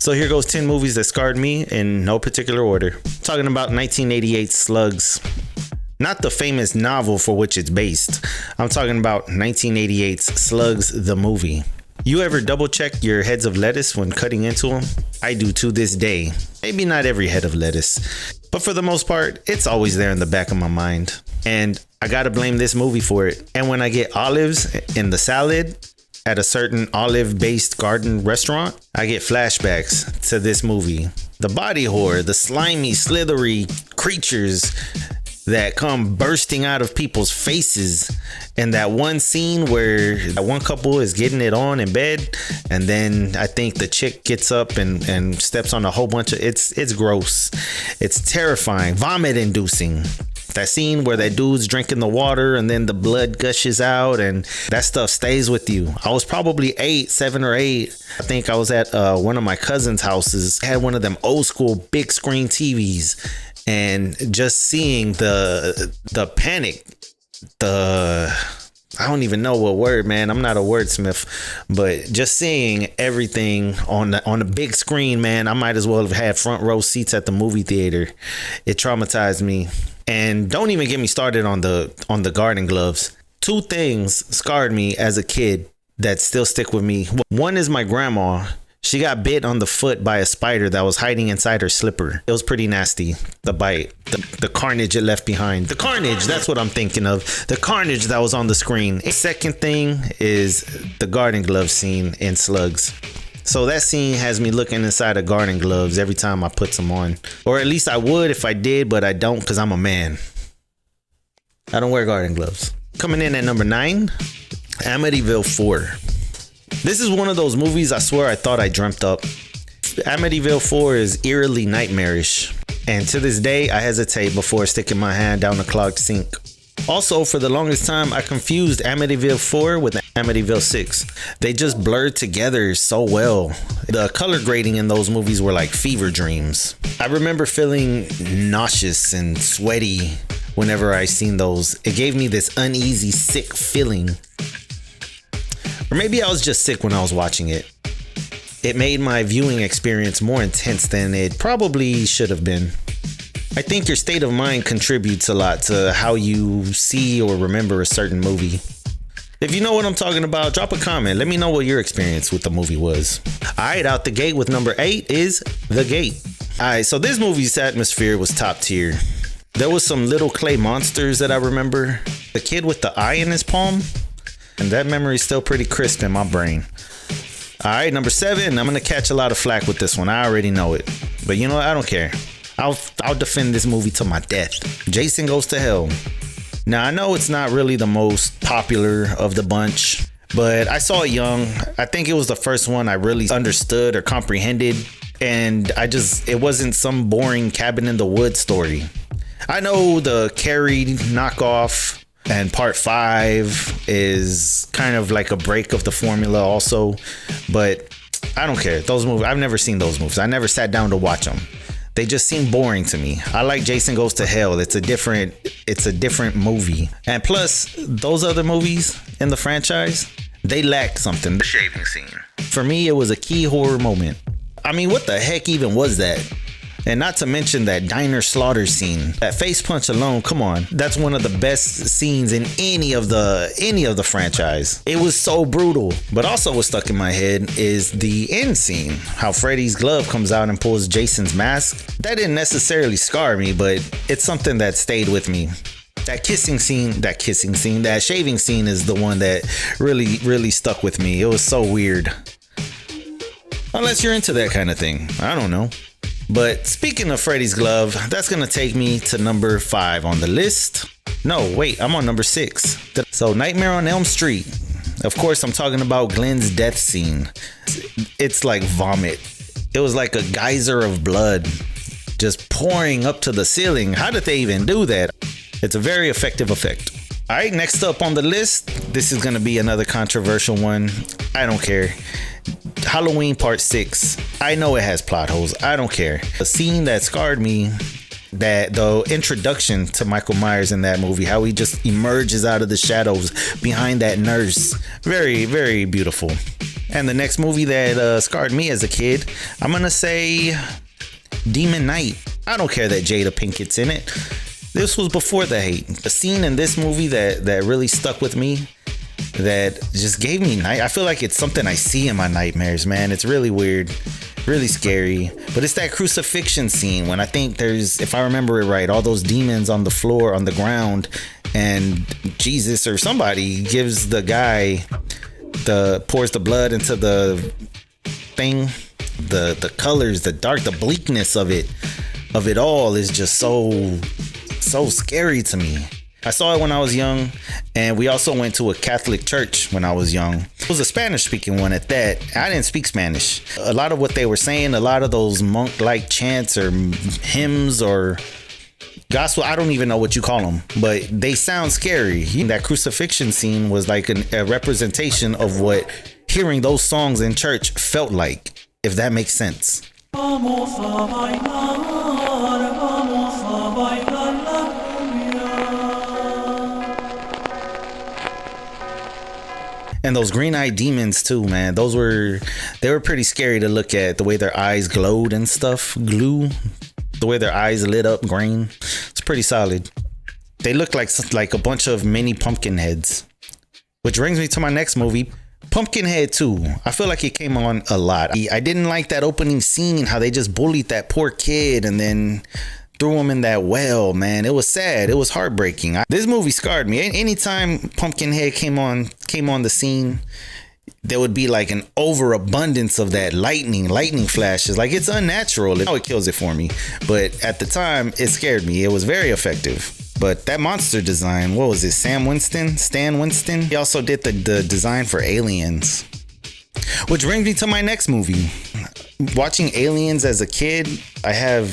So here goes 10 movies that scarred me in no particular order. Talking about 1988's Slugs. Not the famous novel for which it's based. I'm talking about 1988's Slugs, the movie. You ever double check your heads of lettuce when cutting into them? I do to this day. Maybe not every head of lettuce, but for the most part, it's always there in the back of my mind. And I gotta blame this movie for it. And when I get olives in the salad at a certain olive-based garden restaurant, I get flashbacks to this movie. The body horror, the slimy, slithery creatures that come bursting out of people's faces, and that one scene where that one couple is getting it on in bed, and then I think the chick gets up and steps on a whole bunch of it's gross, it's terrifying, vomit inducing. That scene where that dude's drinking the water and then the blood gushes out, and that stuff stays with you. I was probably 7 or 8. I think I was at one of my cousin's houses. I had one of them old school big screen TVs, and just seeing the panic, I don't even know what word, man. I'm not a wordsmith, but just seeing everything on the big screen, man, I might as well have had front row seats at the movie theater. It traumatized me. And don't even get me started on the garden gloves. 2 things scarred me as a kid that still stick with me. One is my grandma. She got bit on the foot by a spider that was hiding inside her slipper. It was pretty nasty, the bite, the carnage it left behind. The carnage, that's what I'm thinking of. The carnage that was on the screen. Second thing is the garden glove scene in Slugs. So that scene has me looking inside of garden gloves every time I put some on. Or at least I would if I did, but I don't because I'm a man. I don't wear garden gloves. Coming in at number 9, Amityville 4. This is one of those movies I swear I thought I dreamt up. Amityville 4 is eerily nightmarish. And to this day, I hesitate before sticking my hand down the clogged sink. Also, for the longest time, I confused Amityville 4 with Amityville 6. They just blurred together so well. The color grading in those movies were like fever dreams. I remember feeling nauseous and sweaty whenever I seen those. It gave me this uneasy, sick feeling. Or maybe I was just sick when I was watching it. It made my viewing experience more intense than it probably should have been. I think your state of mind contributes a lot to how you see or remember a certain movie. If you know what I'm talking about, drop a comment. Let me know what your experience with the movie was. Alright, out the gate with number 8 is The Gate. Alright, so this movie's atmosphere was top tier. There was some little clay monsters that I remember. The kid with the eye in his palm. And that memory is still pretty crisp in my brain. Alright, number 7. I'm gonna catch a lot of flack with this one. I already know it. But you know what? I don't care. I'll defend this movie to my death. Jason Goes to Hell. Now, I know it's not really the most popular of the bunch, but I saw it young. I think it was the first one I really understood or comprehended. And it wasn't some boring cabin in the woods story. I know the Carrie knockoff and part 5 is kind of like a break of the formula also, but I don't care. Those movies, I've never seen those movies. I never sat down to watch them. They just seem boring to me. I like Jason Goes to Hell. It's a different movie. And plus, those other movies in the franchise, they lack something. The shaving scene. For me, it was a key horror moment. I mean, what the heck even was that? And not to mention that diner slaughter scene. That face punch alone, come on. That's one of the best scenes in any of the franchise. It was so brutal. But also what stuck in my head is the end scene. How Freddy's glove comes out and pulls Jason's mask. That didn't necessarily scar me, but it's something that stayed with me. That shaving scene is the one that really stuck with me. It was so weird. Unless you're into that kind of thing. I don't know. But speaking of Freddy's glove, that's going to take me to number 5 on the list. No, wait, I'm on number 6. So Nightmare on Elm Street. Of course, I'm talking about Glenn's death scene. It's like vomit. It was like a geyser of blood just pouring up to the ceiling. How did they even do that? It's a very effective effect. All right, next up on the list, this is going to be another controversial one. I don't care. Halloween Part 6. I know it has plot holes. I don't care. A scene that scarred me, that the introduction to Michael Myers in that movie, how he just emerges out of the shadows behind that nurse. Very, very beautiful. And the next movie that scarred me as a kid, I'm gonna say Demon Knight. I don't care that Jada Pinkett's in it. This was before the hate. The scene in this movie that really stuck with me, that just gave me night. I feel like it's something I see in my nightmares, man. It's really weird, really scary. But it's that crucifixion scene when I think there's, if I remember it right, all those demons on the floor, on the ground, and Jesus or somebody gives the guy pours the blood into the thing. The colors, the dark, the bleakness of it all is just so scary to me. I saw it when I was young, and we also went to a Catholic church when I was young. It was a Spanish-speaking one at that. I didn't speak Spanish. A lot of what they were saying, a lot of those monk-like chants or hymns or gospel, I don't even know what you call them, but they sound scary. That crucifixion scene was like a representation of what hearing those songs in church felt like, if that makes sense. And those green-eyed demons too, man. They were pretty scary to look at. The way their eyes glowed and stuff, the way their eyes lit up green. It's pretty solid. They looked like a bunch of mini pumpkin heads. Which brings me to my next movie, Pumpkinhead 2. I feel like it came on a lot. I didn't like that opening scene, how they just bullied that poor kid and then threw him in that well, man. It was sad. It was heartbreaking. This movie scarred me. Anytime Pumpkinhead came on the scene, there would be like an overabundance of that lightning flashes. Like, it's unnatural. Now it kills it for me. But at the time, it scared me. It was very effective. But that monster design, what was it? Stan Winston? He also did the design for Aliens. Which brings me to my next movie. Watching Aliens as a kid, I have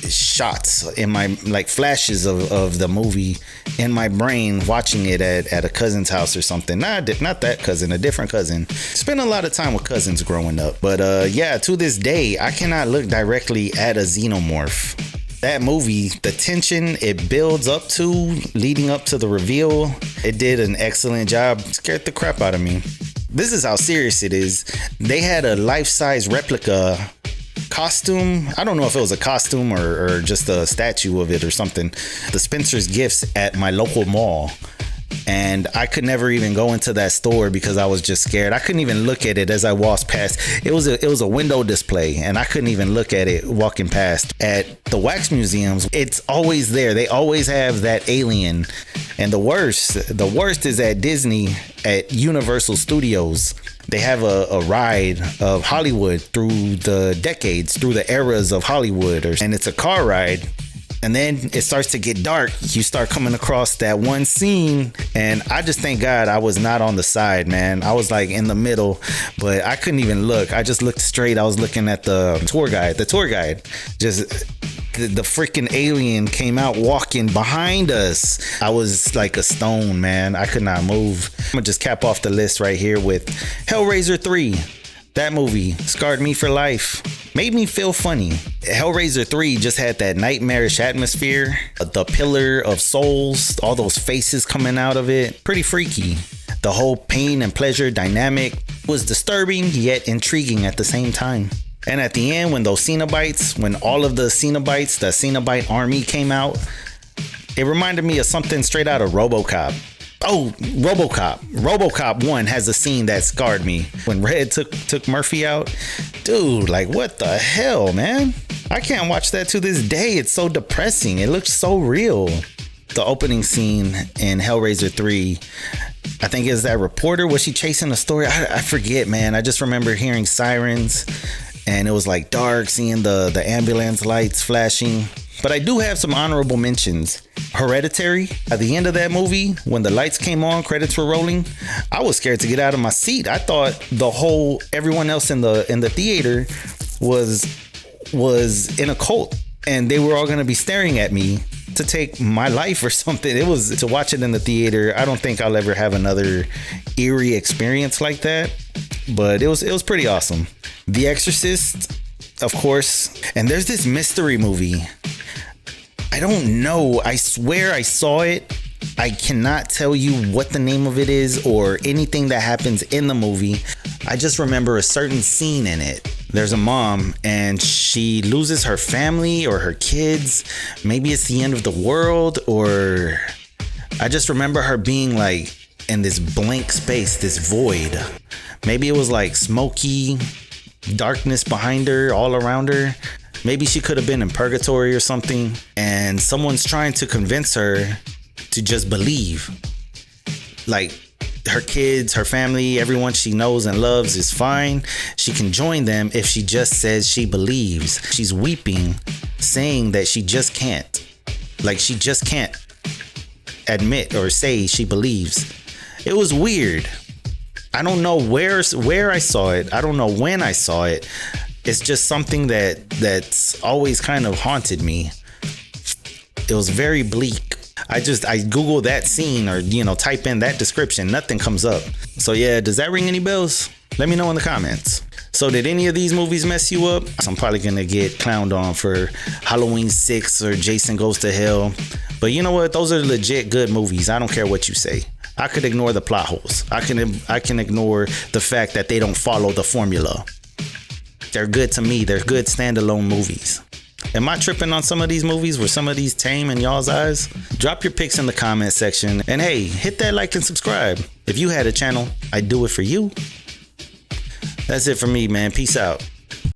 shots in my, like, flashes of the movie in my brain, watching it at a cousin's house or something. Not that cousin, a different cousin. Spent a lot of time with cousins growing up. But yeah, to this day, I cannot look directly at a xenomorph. That movie, the tension it builds up to, leading up to the reveal, it did an excellent job. Scared the crap out of me. This is how serious it is. They had a life-size replica costume. I don't know if it was a costume or just a statue of it or something. The Spencer's Gifts at my local mall. And I could never even go into that store because I was just scared. I couldn't even look at it as I walked past. It was a window display, and I couldn't even look at it walking past. At the wax museums, it's always there. They always have that alien. And the worst is at Disney, at Universal Studios. They have a ride of Hollywood through the decades, through the eras of Hollywood, and it's a car ride. And then it starts to get dark. You start coming across that one scene, and I just thank God I was not on the side, man. I was like in the middle, but I couldn't even look. I just looked straight. I was looking at the tour guide. Just the freaking alien came out walking behind us. I was like a stone, man. I could not move. I'm gonna just cap off the list right here with Hellraiser 3. That movie scarred me for life. Made me feel funny. Hellraiser 3 just had that nightmarish atmosphere. The Pillar of Souls, all those faces coming out of it. Pretty freaky. The whole pain and pleasure dynamic was disturbing yet intriguing at the same time. And at the end, when all of the Cenobites, the Cenobite army came out, it reminded me of something straight out of RoboCop. Oh, RoboCop 1 has a scene that scarred me. When Red took Murphy out. Dude, like, what the hell, man? I can't watch that to this day. It's so depressing. It looks so real. The opening scene in Hellraiser 3, I think is that reporter. Was she chasing a story? I forget, man. I just remember hearing sirens, and it was like dark, seeing the ambulance lights flashing. But I do have some honorable mentions. Hereditary. At the end of that movie, when the lights came on, credits were rolling, I was scared to get out of my seat. I thought everyone else in the theater was in a cult, and they were all going to be staring at me to take my life or something. It was, to watch it in the theater, I don't think I'll ever have another eerie experience like that, but it was pretty awesome. The Exorcist, of course. And there's this mystery movie. I don't know. I swear I saw it I cannot tell you what the name of it is or anything that happens in the movie. I just remember a certain scene in it. There's a mom and she loses her family or her kids. Maybe it's the end of the world, or I just remember her being like in this blank space, this void. Maybe it was like smoky darkness behind her, all around her. Maybe she could have been in purgatory or something, and someone's trying to convince her to just believe. Like, her kids, her family, everyone she knows and loves is fine. She can join them if she just says she believes. She's weeping, saying that she just can't. Like, she just can't admit or say she believes. It was weird. I don't know where I saw it. I don't know when I saw it. It's just something that's always kind of haunted me. It was very bleak. I Google that scene, or type in that description, nothing comes up. So yeah, does that ring any bells? Let me know in the comments. So did any of these movies mess you up? I'm probably gonna get clowned on for Halloween 6 or Jason Goes to Hell, but you know what, those are legit good movies. I don't care what you say. I could ignore the plot holes. I can ignore the fact that they don't follow the formula. They're good to me. They're good standalone movies. Am I tripping on some of these movies? Were some of these tame in y'all's eyes? Drop your pics in the comment section. And hey, hit that like and subscribe. If you had a channel, I'd do it for you. That's it for me, man. Peace out.